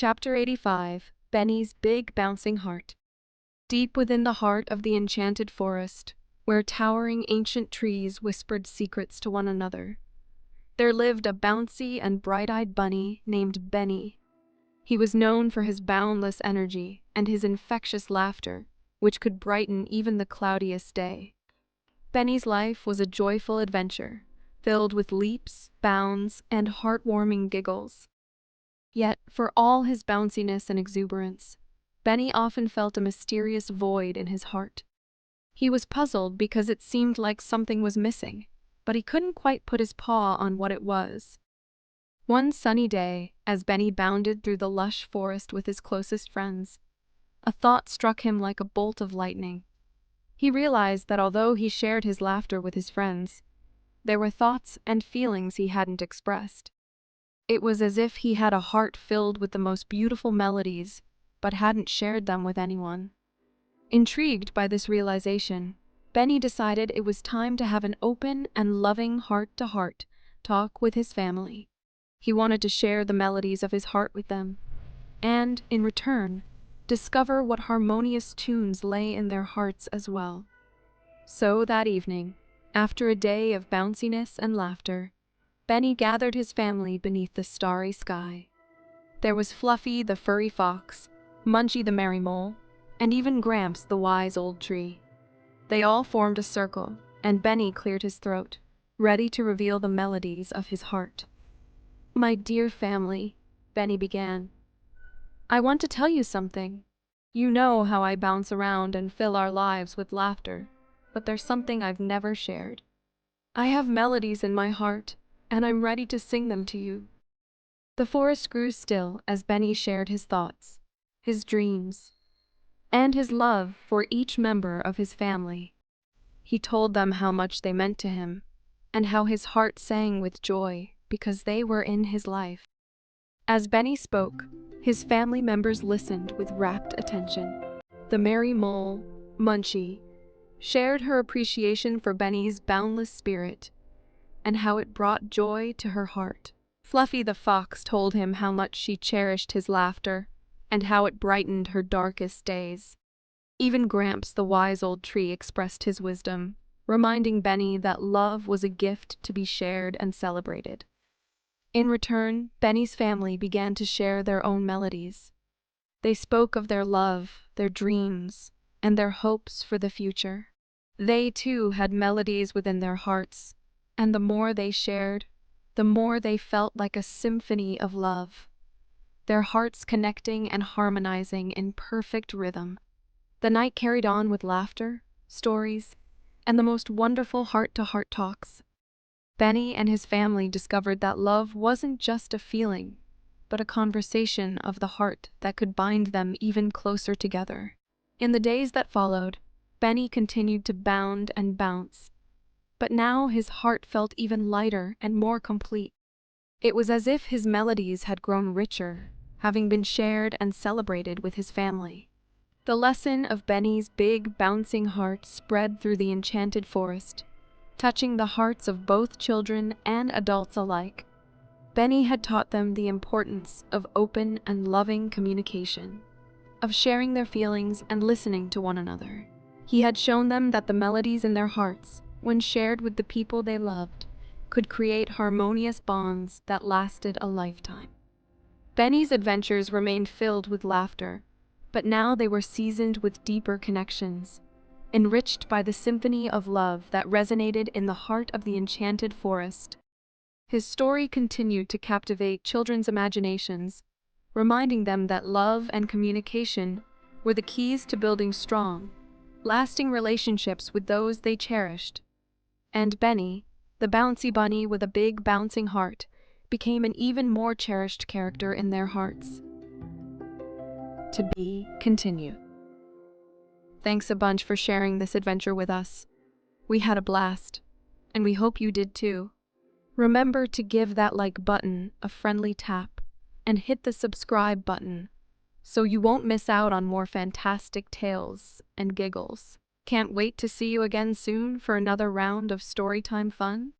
Chapter 85, Benny's Big Bouncing Heart. Deep within the heart of the enchanted forest, where towering ancient trees whispered secrets to one another, there lived a bouncy and bright-eyed bunny named Benny. He was known for his boundless energy and his infectious laughter, which could brighten even the cloudiest day. Benny's life was a joyful adventure, filled with leaps, bounds, and heartwarming giggles. Yet, for all his bounciness and exuberance, Benny often felt a mysterious void in his heart. He was puzzled because it seemed like something was missing, but he couldn't quite put his paw on what it was. One sunny day, as Benny bounded through the lush forest with his closest friends, a thought struck him like a bolt of lightning. He realized that although he shared his laughter with his friends, there were thoughts and feelings he hadn't expressed. It was as if he had a heart filled with the most beautiful melodies, but hadn't shared them with anyone. Intrigued by this realization, Benny decided it was time to have an open and loving heart-to-heart talk with his family. He wanted to share the melodies of his heart with them, and, in return, discover what harmonious tunes lay in their hearts as well. So that evening, after a day of bounciness and laughter, Benny gathered his family beneath the starry sky. There was Fluffy the furry fox, Munchie the merry mole, and even Gramps the wise old tree. They all formed a circle, and Benny cleared his throat, ready to reveal the melodies of his heart. "My dear family," Benny began, "I want to tell you something. You know how I bounce around and fill our lives with laughter, but there's something I've never shared. I have melodies in my heart, and I'm ready to sing them to you." The forest grew still as Benny shared his thoughts, his dreams, and his love for each member of his family. He told them how much they meant to him, and how his heart sang with joy because they were in his life. As Benny spoke, his family members listened with rapt attention. The merry mole, Munchie, shared her appreciation for Benny's boundless spirit and how it brought joy to her heart. Fluffy the fox told him how much she cherished his laughter and how it brightened her darkest days. Even Gramps the wise old tree expressed his wisdom, reminding Benny that love was a gift to be shared and celebrated. In return, Benny's family began to share their own melodies. They spoke of their love, their dreams, and their hopes for the future. They too had melodies within their hearts, and the more they shared, the more they felt like a symphony of love, their hearts connecting and harmonizing in perfect rhythm. The night carried on with laughter, stories, and the most wonderful heart-to-heart talks. Benny and his family discovered that love wasn't just a feeling, but a conversation of the heart that could bind them even closer together. In the days that followed, Benny continued to bound and bounce, but now his heart felt even lighter and more complete. It was as if his melodies had grown richer, having been shared and celebrated with his family. The lesson of Benny's big, bouncing heart spread through the enchanted forest, touching the hearts of both children and adults alike. Benny had taught them the importance of open and loving communication, of sharing their feelings and listening to one another. He had shown them that the melodies in their hearts, when shared with the people they loved, could create harmonious bonds that lasted a lifetime. Benny's adventures remained filled with laughter, but now they were seasoned with deeper connections, enriched by the symphony of love that resonated in the heart of the enchanted forest. His story continued to captivate children's imaginations, reminding them that love and communication were the keys to building strong, lasting relationships with those they cherished. And Benny, the bouncy bunny with a big bouncing heart, became an even more cherished character in their hearts. To be continued. Thanks a bunch for sharing this adventure with us. We had a blast, and we hope you did too. Remember to give that like button a friendly tap and hit the subscribe button so you won't miss out on more fantastic tales and giggles. Can't wait to see you again soon for another round of storytime fun.